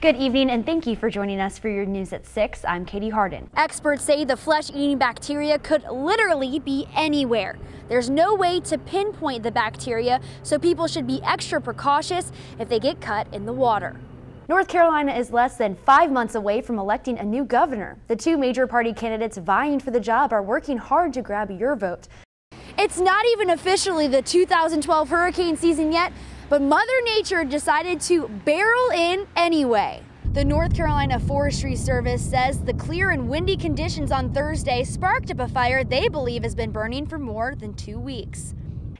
Good evening and thank you for joining us for your news at 6. I'm Katie Harden. Experts say the flesh-eating bacteria could literally be anywhere. There's no way to pinpoint the bacteria, so people should be extra precautious if they get cut in the water. North Carolina is less than 5 months away from electing a new governor. The two major party candidates vying for the job are working hard to grab your vote. It's not even officially the 2012 hurricane season yet, but Mother Nature decided to barrel in anyway. The North Carolina Forestry Service says the clear and windy conditions on Thursday sparked up a fire they believe has been burning for more than 2 weeks.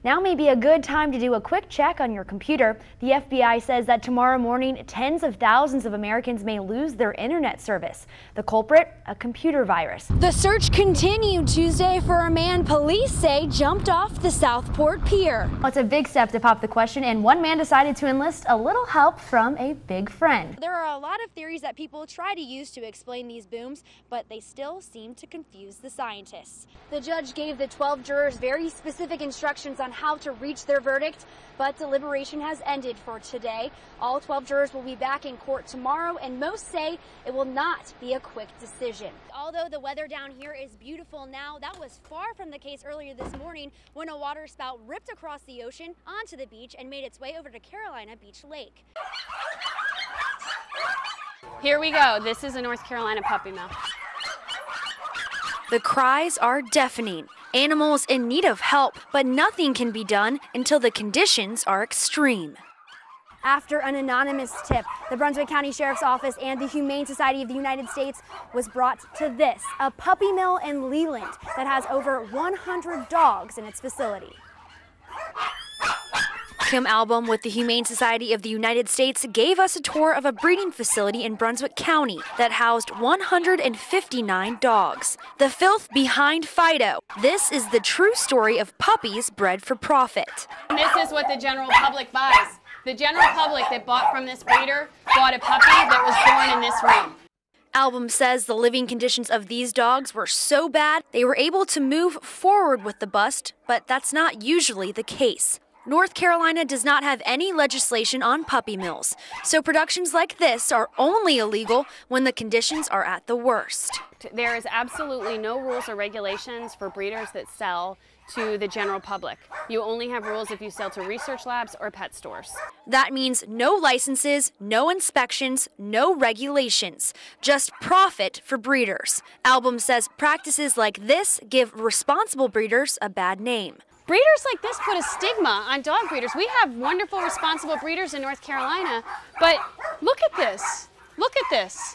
Now may be a good time to do a quick check on your computer. The FBI says that tomorrow morning, tens of thousands of Americans may lose their internet service. The culprit, a computer virus. The search continued Tuesday for a man police say jumped off the Southport Pier. Well, it's a big step to pop the question, and one man decided to enlist a little help from a big friend. There are a lot of theories that people try to use to explain these booms, but they still seem to confuse the scientists. The judge gave the 12 jurors very specific instructions on how to reach their verdict, but deliberation has ended for today. All 12 jurors will be back in court tomorrow, and most say it will not be a quick decision. Although the weather down here is beautiful now, that was far from the case earlier this morning when a waterspout ripped across the ocean onto the beach and made its way over to Carolina Beach Lake. Here we go. This is a North Carolina puppy mill. The cries are deafening. Animals in need of help, but nothing can be done until the conditions are extreme. After an anonymous tip, the Brunswick County Sheriff's Office and the Humane Society of the United States was brought to this, a puppy mill in Leland that has over 100 dogs in its facility. Kim Album with the Humane Society of the United States gave us a tour of a breeding facility in Brunswick County that housed 159 dogs. The filth behind Fido. This is the true story of puppies bred for profit. This is what the general public buys. The general public that bought from this breeder bought a puppy that was born in this room. Album says the living conditions of these dogs were so bad they were able to move forward with the bust, but that's not usually the case. North Carolina does not have any legislation on puppy mills, so productions like this are only illegal when the conditions are at the worst. There is absolutely no rules or regulations for breeders that sell to the general public. You only have rules if you sell to research labs or pet stores. That means no licenses, no inspections, no regulations, just profit for breeders. Album says practices like this give responsible breeders a bad name. Breeders like this put a stigma on dog breeders. We have wonderful, responsible breeders in North Carolina, but look at this. Look at this.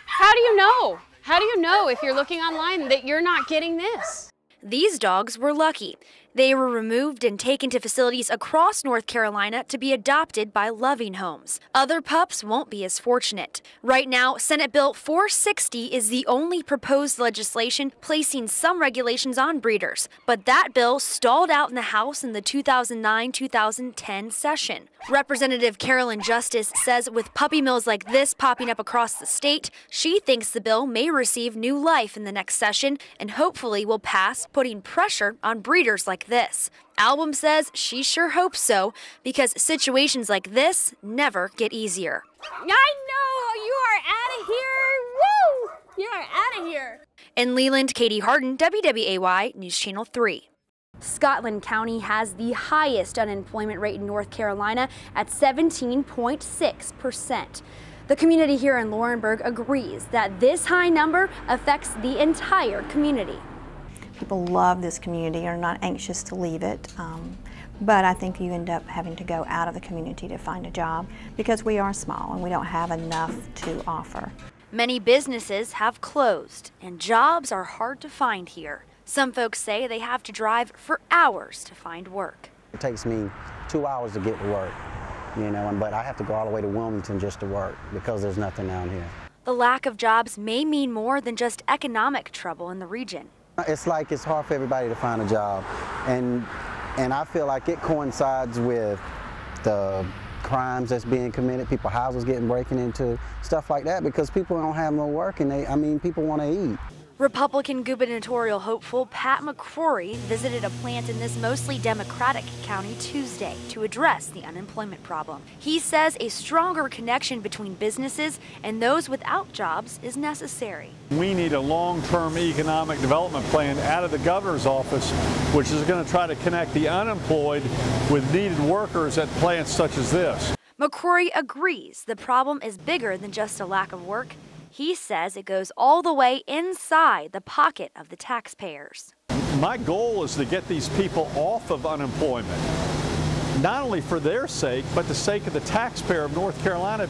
How do you know? How do you know if you're looking online that you're not getting this? These dogs were lucky. They were removed and taken to facilities across North Carolina to be adopted by loving homes. Other pups won't be as fortunate. Right now, Senate Bill 460 is the only proposed legislation placing some regulations on breeders, but that bill stalled out in the House in the 2009-2010 session. Representative Carolyn Justice says with puppy mills like this popping up across the state, she thinks the bill may receive new life in the next session and hopefully will pass, putting pressure on breeders like this. Album says she sure hopes so, because situations like this never get easier. I know! You are out of here! Woo! You are out of here! In Leland, Katie Harden, WWAY News Channel 3. Scotland County has the highest unemployment rate in North Carolina at 17.6%. The community here in Laurinburg agrees that this high number affects the entire community. People love this community and are not anxious to leave it, but I think you end up having to go out of the community to find a job because we are small and we don't have enough to offer. Many businesses have closed and jobs are hard to find here. Some folks say they have to drive for hours to find work. It takes me 2 hours to get to work, but I have to go all the way to Wilmington just to work because there's nothing down here. The lack of jobs may mean more than just economic trouble in the region. It's like it's hard for everybody to find a job, and I feel like it coincides with the crimes that's being committed, people's houses getting broken into, stuff like that, because people don't have no work and people want to eat. Republican gubernatorial hopeful Pat McCrory visited a plant in this mostly Democratic county Tuesday to address the unemployment problem. He says a stronger connection between businesses and those without jobs is necessary. We need a long-term economic development plan out of the governor's office, which is going to try to connect the unemployed with needed workers at plants such as this. McCrory agrees the problem is bigger than just a lack of work. He says it goes all the way inside the pocket of the taxpayers. My goal is to get these people off of unemployment, not only for their sake, but the sake of the taxpayer of North Carolina.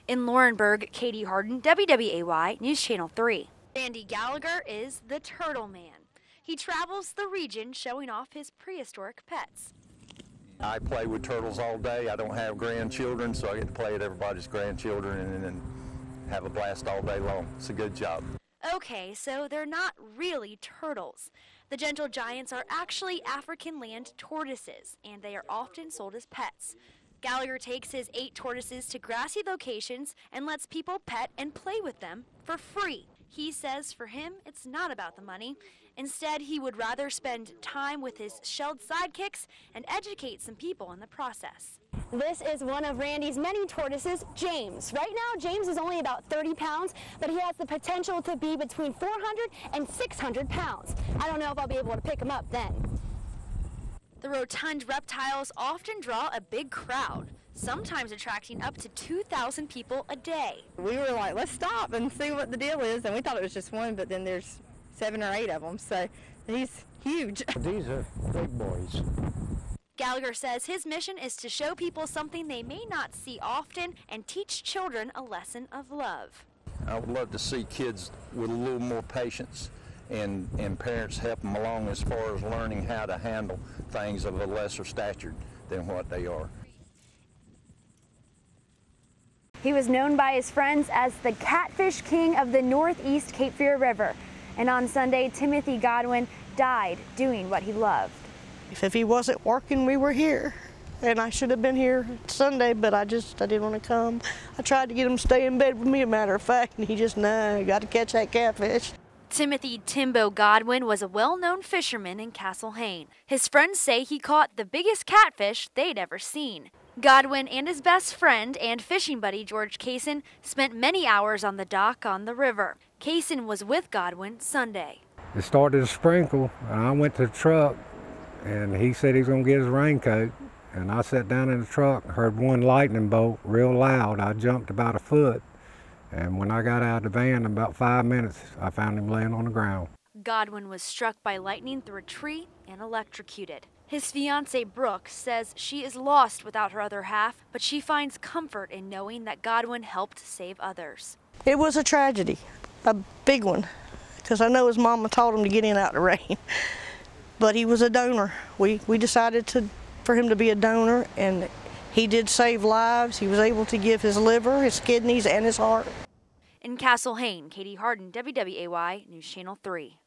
In Laurinburg, Katie Harden, WWAY News Channel 3. Randy Gallagher is the Turtle Man. He travels the region showing off his prehistoric pets. I play with turtles all day. I don't have grandchildren, so I get to play with everybody's grandchildren and have a blast all day long. It's a good job. Okay, so they're not really turtles. The gentle giants are actually African land tortoises, and they are often sold as pets. Gallagher takes his 8 tortoises to grassy locations and lets people pet and play with them for free. He says for him, it's not about the money. Instead, he would rather spend time with his shelled sidekicks and educate some people in the process. This is one of Randy's many tortoises, James. Right now, James is only about 30 pounds, but he has the potential to be between 400 and 600 pounds. I don't know if I'll be able to pick him up then. The rotund reptiles often draw a big crowd, sometimes attracting up to 2,000 people a day. We were like, let's stop and see what the deal is, and we thought it was just one, but then there's 7 or 8 of them, so he's huge. These are big boys. Gallagher says his mission is to show people something they may not see often and teach children a lesson of love. I would love to see kids with a little more patience and parents help them along as far as learning how to handle things of a lesser stature than what they are. He was known by his friends as the Catfish King of the Northeast Cape Fear River. And on Sunday, Timothy Godwin died doing what he loved. If he wasn't working, we were here. And I should have been here Sunday, but I didn't want to come. I tried to get him to stay in bed with me, a matter of fact, and he just, nah, got to catch that catfish. Timothy Timbo Godwin was a well-known fisherman in Castle Hayne. His friends say he caught the biggest catfish they'd ever seen. Godwin and his best friend and fishing buddy George Kaysen spent many hours on the dock on the river. Kaysen was with Godwin Sunday. It started to sprinkle, and I went to the truck, and he said he was going to get his raincoat. And I sat down in the truck, heard one lightning bolt real loud. I jumped about a foot, and when I got out of the van in about 5 minutes, I found him laying on the ground. Godwin was struck by lightning through a tree and electrocuted. His fiancée Brooke says she is lost without her other half, but she finds comfort in knowing that Godwin helped save others. It was a tragedy, a big one, because I know his mama told him to get in out of the rain. But he was a donor. We decided for him to be a donor, and he did save lives. He was able to give his liver, his kidneys, and his heart. In Castle Hayne, Katie Harden, WWAY News Channel 3.